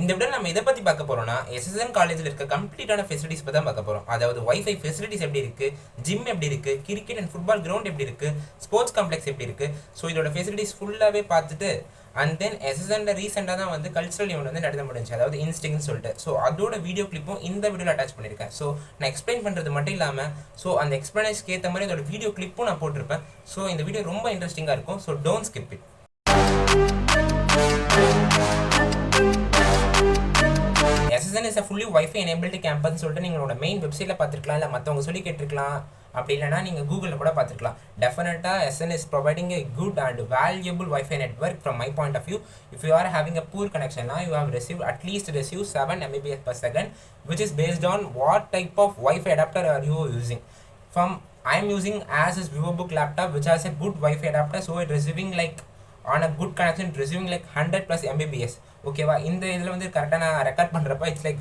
இந்த விட நம்ம இதை பற்றி பார்க்க போகிறோம்னா எஸ்எஸ்என் காலேஜில் இருக்க கம்ப்ளீட்டான ஃபெசிலிட்டிஸ் பற்றி தான் பார்க்க போகிறோம். அதாவது வைஃபை ஃபெசிலிட்டிஸ் எப்படி இருக்குது, ஜிம் எப்படி இருக்குது, கிரிக்கெட் அண்ட் ஃபுட்பால் கிரவுண்ட் எப்படி இருக்குது, ஸ்போர்ட்ஸ் காம்ப்ளெக்ஸ் எப்படி இருக்குது. ஸோ இதோட ஃபெசிலிட்டிஸ் ஃபுல்லாகவே பார்த்துட்டு அண்ட் தென் எஸ்எஸ்என்ல ரீசெண்டாக தான் வந்து கல்ச்சரல் ஈவெண்ட் வந்து நடந்து முடிஞ்சு, அதாவது இன்ஸ்டிங்னு சொல்லிட்டு. ஸோ அதோட வீடியோ கிளிப்பும் இந்த வீடியோவில் அட்டாச் பண்ணியிருக்கேன். ஸோ நான் எக்ஸ்பிளைன் பண்ணுறது மட்டும் இல்லாமல் ஸோ அந்த எக்ஸ்பிளனேஷனுக்கு ஏற்ற மாதிரி இதோட வீடியோ கிளிப்பும் நான் போட்டிருப்பேன். ஸோ இந்த வீடியோ ரொம்ப இன்ட்ரெஸ்டிங்காக இருக்கும். So don't skip it. SSN is a fully Wi-Fi enabled campus சொல்லிட்டு நீங்களோட மெயின் வெப்சைட்டில் பார்த்துருக்கலாம், இல்லை மற்றவங்க சொல்லி கேட்டிருக்கலாம். அப்படி இல்லைனா நீங்கள் கூகுளில் கூட பார்த்துருக்கலாம். டெஃபினட்டாக SSN is providing a good and valuable Wi-Fi network from my point of view. If you are having a poor connection now, you have at least received 7 Mbps per second, which is based on what type of Wi-Fi adapter are you using. I am using Asus VivoBook laptop which has a good Wi-Fi adapter, so it receiving like on a good connection, receiving like 100 plus Mbps. ஓகேவா, இந்த இதில் வந்து கரெக்டாக நான் record பண்ணுறப்ப it's like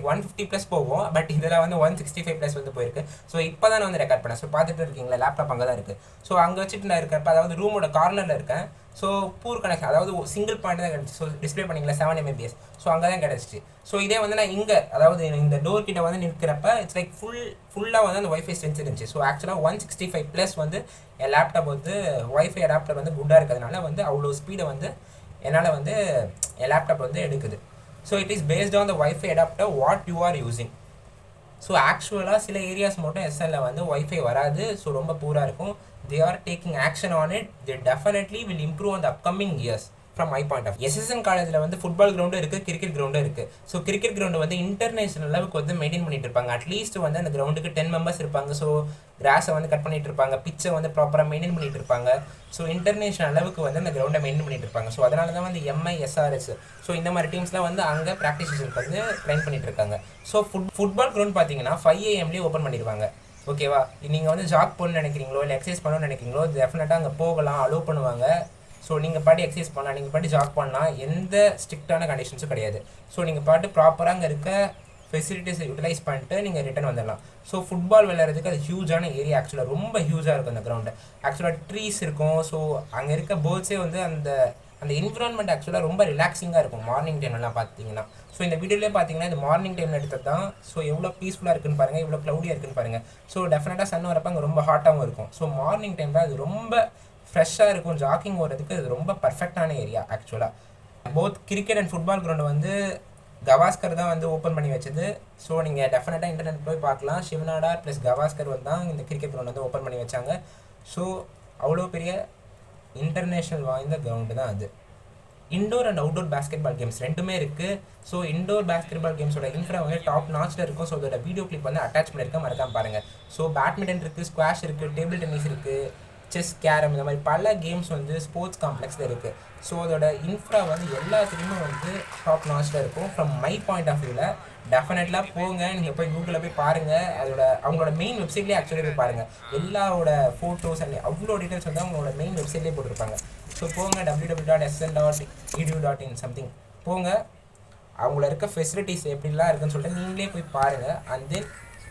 150 plus போகும். But இதில் வந்து 165 ப்ளஸ் வந்து போயிருக்கு. ஸோ இப்போ தான் நான் வந்து ரெக்கார்ட் பண்ணேன். ஸோ பார்த்துட்டு இருக்கீங்களா, லேப்டாப் அங்கே தான் இருக்குது. ஸோ அங்கே வச்சுட்டு நான் இருக்கிறப்ப, அதாவது ரூமோட கார்னரில் இருக்கேன். ஸோ பூர் கனெக்ஷன், அதாவது சிங்கிள் பாயிண்ட் தான் கிடச்சி. ஸோ டிஸ்பிளே பண்ணிங்களா 7 Mbps. ஸோ அங்கே தான் கிடச்சிச்சு. ஸோ இதே வந்து நான் இங்கே, அதாவது இந்த டோர் கிட்ட வந்து நிற்கிறப்ப இட்ஸ் லைக் ஃபுல்லாக வந்து அந்த ஒய்ஃபை ஸ்ட்ரென்த் இருந்துச்சு. ஸோ ஆக்சுவலாக 165 ப்ளஸ் வந்து என் லேப்டாப் வந்து ஒய்ஃபை அடாப்டர் வந்து குட்டாக இருக்கிறதுனால வந்து அவ்வளோ ஸ்பீடை வந்து என்னால் வந்து என் லேப்டாப் வந்து எடுக்குது. So it is based on the wifi adapter what you are using. So ஆக்சுவலாக சில ஏரியாஸ் மட்டும் எஸ்எல்ல வந்து ஒய்ஃபை வராது. ஸோ ரொம்ப பூராக இருக்கும். they are taking action on it. They definitely will improve on the upcoming years from my point of view. SSN காலேஜில் வந்து ஃபுட்பால் கிரவுண்டும் இருக்குது, கிரிக்கெட் கிரவுண்டும் இருக்குது. ஸோ கிரிக்கெட் கிரவுண்டு வந்து இன்டர்நேஷனல் அளவுக்கு வந்து மெயின்டைன் பண்ணிட்டு இருப்பாங்க. அட்லீஸ்ட் வந்து அந்த கிரவுண்டுக்கு 10 மெம்பர்ஸ் இருப்பாங்க. ஸோ கிராஸை வந்து கட் பண்ணிட்டு இருப்பாங்க, பிச்சை வந்து ப்ராப்பராக மெயின்டைன் பண்ணிட்டு இருப்பாங்க. ஸோ இன்டர்நேஷனல் அளவுக்கு வந்து அந்த கிரவுண்டை மெயின்டைன் பண்ணிட்டு இருப்பாங்க. ஸோ அதனால தான் வந்து MISRS ஸோ இந்த மாதிரி டீம்ஸ்லாம் வந்து அங்கே ப்ராக்டிஸஸ்க்கு வந்து ட்ரைன் பண்ணிட்டு இருக்காங்க. ஸோ ஃபுட்பால் கிரவுண்ட் பார்த்தீங்கன்னா 5 AM ஓப்பன் பண்ணிடுவாங்க. ஓகேவா, நீங்கள் வந்து ஜாக் பண்ணணும்னு நினைக்கிறீங்களோ இல்லை எக்ஸசைஸ் பண்ணணும்னு நினைக்கிறீங்களோ டெஃபினட்டாக அங்கே போகலாம், அலோவ் பண்ணுவாங்க. ஸோ நீங்கள் பாட்டி எக்ஸசைஸ் பண்ணலாம், நீங்கள் பாட்டி ஜாக் பண்ணலாம், எந்த ஸ்ட்ரிக்டான கண்டிஷன்ஸும் கிடையாது. ஸோ நீங்கள் பாட்டு ப்ராப்பராக அங்கே இருக்க ஃபெசிலிட்டிஸை யூட்டிலைஸ் பண்ணிட்டு நீங்கள் ரிட்டர்ன் வந்துடலாம். ஸோ ஃபுட்பால் விளையாடுறதுக்கு அது ஹியூஜான ஏரியா, ஆக்சுவலாக ரொம்ப ஹியூஜாக இருக்கும் அந்த கிரவுண்டு. ஆக்சுவலாக ட்ரீஸ் இருக்கும். ஸோ அங்கே இருக்க பேர்ட்ஸே வந்து அந்த என்விரான்மெண்ட் ஆக்சுவலாக ரொம்ப ரிலாக்ஸிங்காக இருக்கும் மார்னிங் டைம்லாம் பார்த்தீங்கன்னா. ஸோ இந்த வீடியோலேயே பார்த்தீங்கன்னா இது மார்னிங் டைமில் எடுத்தது தான். ஸோ எவ்வளோ பீஸ்ஃபுல்லாக இருக்குன்னு பாருங்கள், எவ்வளோ க்ளவுடியாக இருக்குன்னு பாருங்கள். ஸோ டெஃபினட்டாக சன் வரப்போ அங்கே ரொம்ப ஹாட்டாகவும் இருக்கும். ஸோ மார்னிங் டைமில் அது ரொம்ப ஃப்ரெஷ்ஷாக இருக்கும். ஜாக்கிங் ஓடுறதுக்கு அது ரொம்ப பர்ஃபெக்டான ஏரியா ஆக்சுவலாக. Both cricket and football ground வந்து கவாஸ்கர் தான் வந்து ஓப்பன் பண்ணி வச்சது. ஸோ நீங்கள் டெஃபினட்டாக இன்டர்நெட் போய் பார்க்கலாம். சிவநாடா ப்ளஸ் கவாஸ்கர் வந்து தான் இந்த கிரிக்கெட் கிரவுண்ட் வந்து ஓப்பன் பண்ணி வச்சாங்க. ஸோ அவ்வளோ பெரிய இன்டர்நேஷ்னல் வாய்ந்த கிரவுண்டு தான் அது. Indoor and outdoor basketball games ரெண்டுமே இருக்குது. ஸோ இண்டோர் பேஸ்கெட்பால் கேம்ஸோட இன்ஃப்ரா வந்து டாப் நாச்சில் இருக்கும். ஸோ அதோட வீடியோ கிளிப் வந்து அட்டாச் பண்ணியிருக்க மறக்காம பாருங்கள். ஸோ பேட்மிண்டன் இருக்குது, ஸ்குவாஷ் இருக்குது, டேபிள் டென்னிஸ் இருக்குது, செஸ், கேரம், இந்த மாதிரி பல கேம்ஸ் வந்து ஸ்போர்ட்ஸ் காம்ப்ளெக்ஸில் இருக்குது. ஸோ அதோட இன்ஃப்ரா வந்து எல்லாத்துலேயுமே வந்து டாப் நாச்சில் இருக்கும். ஃப்ரம் மை பாயிண்ட் ஆஃப் வியூவில் டெஃபினெட்லாக போங்க, நீங்கள் போய் கூகுளில் போய் பாருங்கள். அவங்களோட மெயின் வெப்சைட்லேயே ஆக்சுவலி போய் பாருங்கள். எல்லாரோட ஃபோட்டோஸ் அண்ட் அவ்வளோ டீட்டெயில்ஸ் வந்து அவங்களோட மெயின் வெப்சைட்லேயே போட்டிருப்பாங்க. ஸோ போங்க, www.sn.edu.in சம்திங் போங்க. அவங்கள இருக்க ஃபெசிலிட்டிஸ் எப்படிலாம் இருக்குன்னு சொல்லிட்டு நீங்களே போய் பாருங்கள். அண்ட் தென்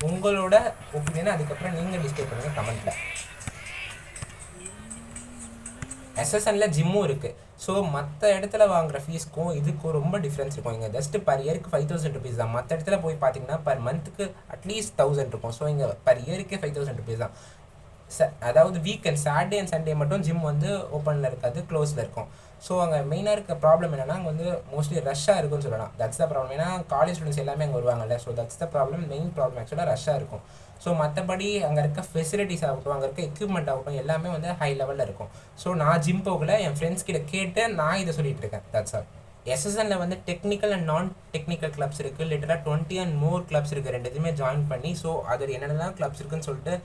உங்களோட ஒப்பீனியனை அதுக்கப்புறம் நீங்கள் டிஸ்பிளே பண்ணுங்கள் கமெண்ட்டில். SSNல ஜிம்மும் இருக்குது. ஸோ மற்ற இடத்துல வாங்குகிற ஃபீஸ்க்கும் இதுக்கும் ரொம்ப டிஃப்ரென்ஸ் இருக்கும். இங்கே ஜஸ்ட்டு பர் இயருக்கு 5000 ருபீஸ் தான். மற்ற இடத்துல போய் பார்த்தீங்கன்னா பர் மந்த்துக்கு அட்லீஸ்ட் 1000 இருக்கும். ஸோ இங்கே பர் இயருக்கே 5000 ருபீஸ் தான். அதாவது வீக்கெண்ட் சாட்டர்டே அண்ட் சண்டே மட்டும் ஜிம் வந்து ஓப்பனில் இருக்காது, க்ளோஸில் இருக்கும். ஸோ அங்கே மெயினாக இருக்க ப்ராப்ளம் என்னென்னா அங்கே வந்து மோஸ்ட்லி ரஷ்ஷாக இருக்குன்னு சொல்லலாம். That's the problem. ஏன்னா காலேஜ் ஸ்டூடெண்ட்ஸ் எல்லாமே அங்கே வருவாங்கல்ல. So that's the problem, main problem ஆக்சுவலாக ரஷ்ஷாக இருக்கும். ஸோ மற்றபடி அங்கே இருக்க ஃபெசிலிட்டிஸ் ஆகட்டும், அங்கே இருக்க எக்யூப்மெண்ட் ஆகட்டும், எல்லாமே வந்து ஹை லெவலில் இருக்கும். ஸோ நான் ஜிம் போகல, என் ஃப்ரெண்ட்ஸ் கிட்ட கேட்டு நான் இதை சொல்லிட்டு இருக்கேன். That's all. SSNல வந்து டெக்னிக்கல் அண்ட் நான் டெக்னிக்கல் கிளப்ஸ் இருக்குது. லிட்டராக 20 அண்ட் மோர் கிளப்ஸ் இருக்குது. ரெண்டுத்தையுமே ஜாயின் பண்ணி ஸோ அது என்னென்னலாம் கிளப்ஸ் இருக்குன்னு சொல்லிட்டு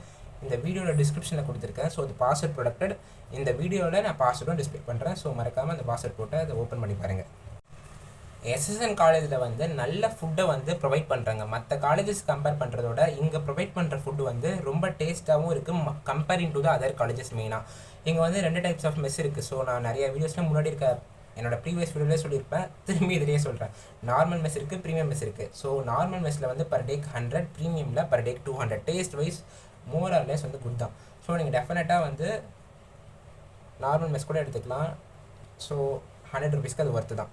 இந்த வீடியோட டிஸ்கிரிப்ஷனில் கொடுத்துருக்கேன். ஸோ அது பாஸ்வேர்ட் ப்ரொடக்டட். இந்த வீடியோவில் நான் பாஸ்வேர்டும் டிஸ்பிளே பண்ணுறேன். ஸோ மறக்காமல் அந்த பாஸ்வேர்ட் போட்டு அதை ஓப்பன் பண்ணி பாருங்கள். SSN காலேஜில் வந்து நல்ல ஃபுட்டை வந்து ப்ரொவைட் பண்ணுறாங்க. மற்ற காலேஜஸ் கம்பேர் பண்ணுறதோட இங்கே ப்ரொவைட் பண்ணுற ஃபுட்டு வந்து ரொம்ப டேஸ்ட்டாகவும் இருக்குது comparing to the other colleges. மெயினாக இங்கே வந்து 2 டைப்ஸ் ஆஃப் மெஸ் இருக்குது. ஸோ நான் நிறைய வீடியோஸில் முன்னாடி இருக்க என்னோட ப்ரீவியஸ் வீடியோவிலே சொல்லியிருப்பேன், திரும்பி இதிலேயே சொல்கிறேன். நார்மல் மெஸ் இருக்குது, ப்ரீமியம் மெஸ் இருக்குது. ஸோ நார்மல் மெஸ்ஸில் வந்து பர் டேக்கு 100, ப்ரீமியமில் பர் டேக்கு 200. Taste wise more or less வந்து குட் தான். ஸோ நீங்கள் டெஃபினட்டாக வந்து நார்மல் மெஸ் கூட எடுத்துக்கலாம். ஸோ 100 ருபீஸ்க்கு அது ஒர்த்து தான்.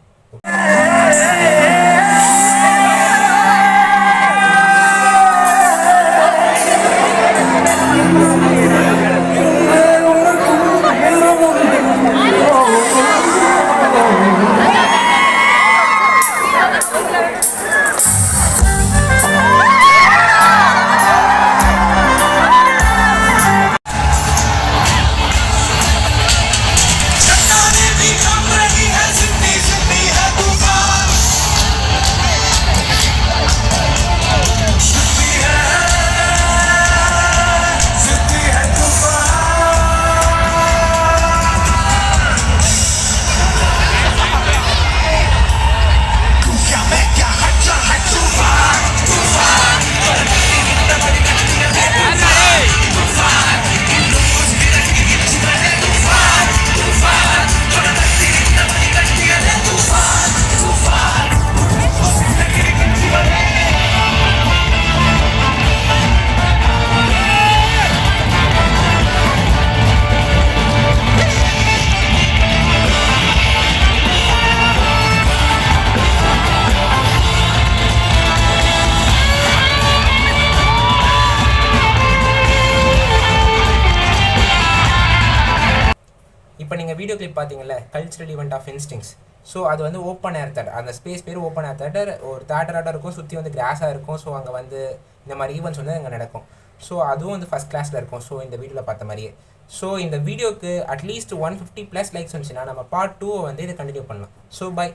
இப்போ நீங்கள் வீடியோ கிளிப் பார்த்தீங்கல்ல, cultural event of Instincts. So அது வந்து ஓப்பன் ஏர் தேட்டர், அந்த ஸ்பேஸ் பேர் ஓப்பன் ஏர் தேட்டர். ஒரு தேட்டராக இருக்கும், சுற்றி வந்து கிராஸாக இருக்கும். ஸோ அங்கே வந்து இந்த மாதிரி ஈவெண்ட்ஸ் வந்து அங்கே நடக்கும். ஸோ அதுவும் வந்து ஃபஸ்ட் கிளாஸில் இருக்கும். ஸோ இந்த வீடியோவில் பார்த்த மாதிரியே. ஸோ இந்த வீடியோக்கு அட்லீஸ்ட் 150+ லைக்ஸ் வந்துச்சுன்னா நம்ம பார்ட் 2 வந்து இதை கண்டினியூ பண்ணலாம். So by.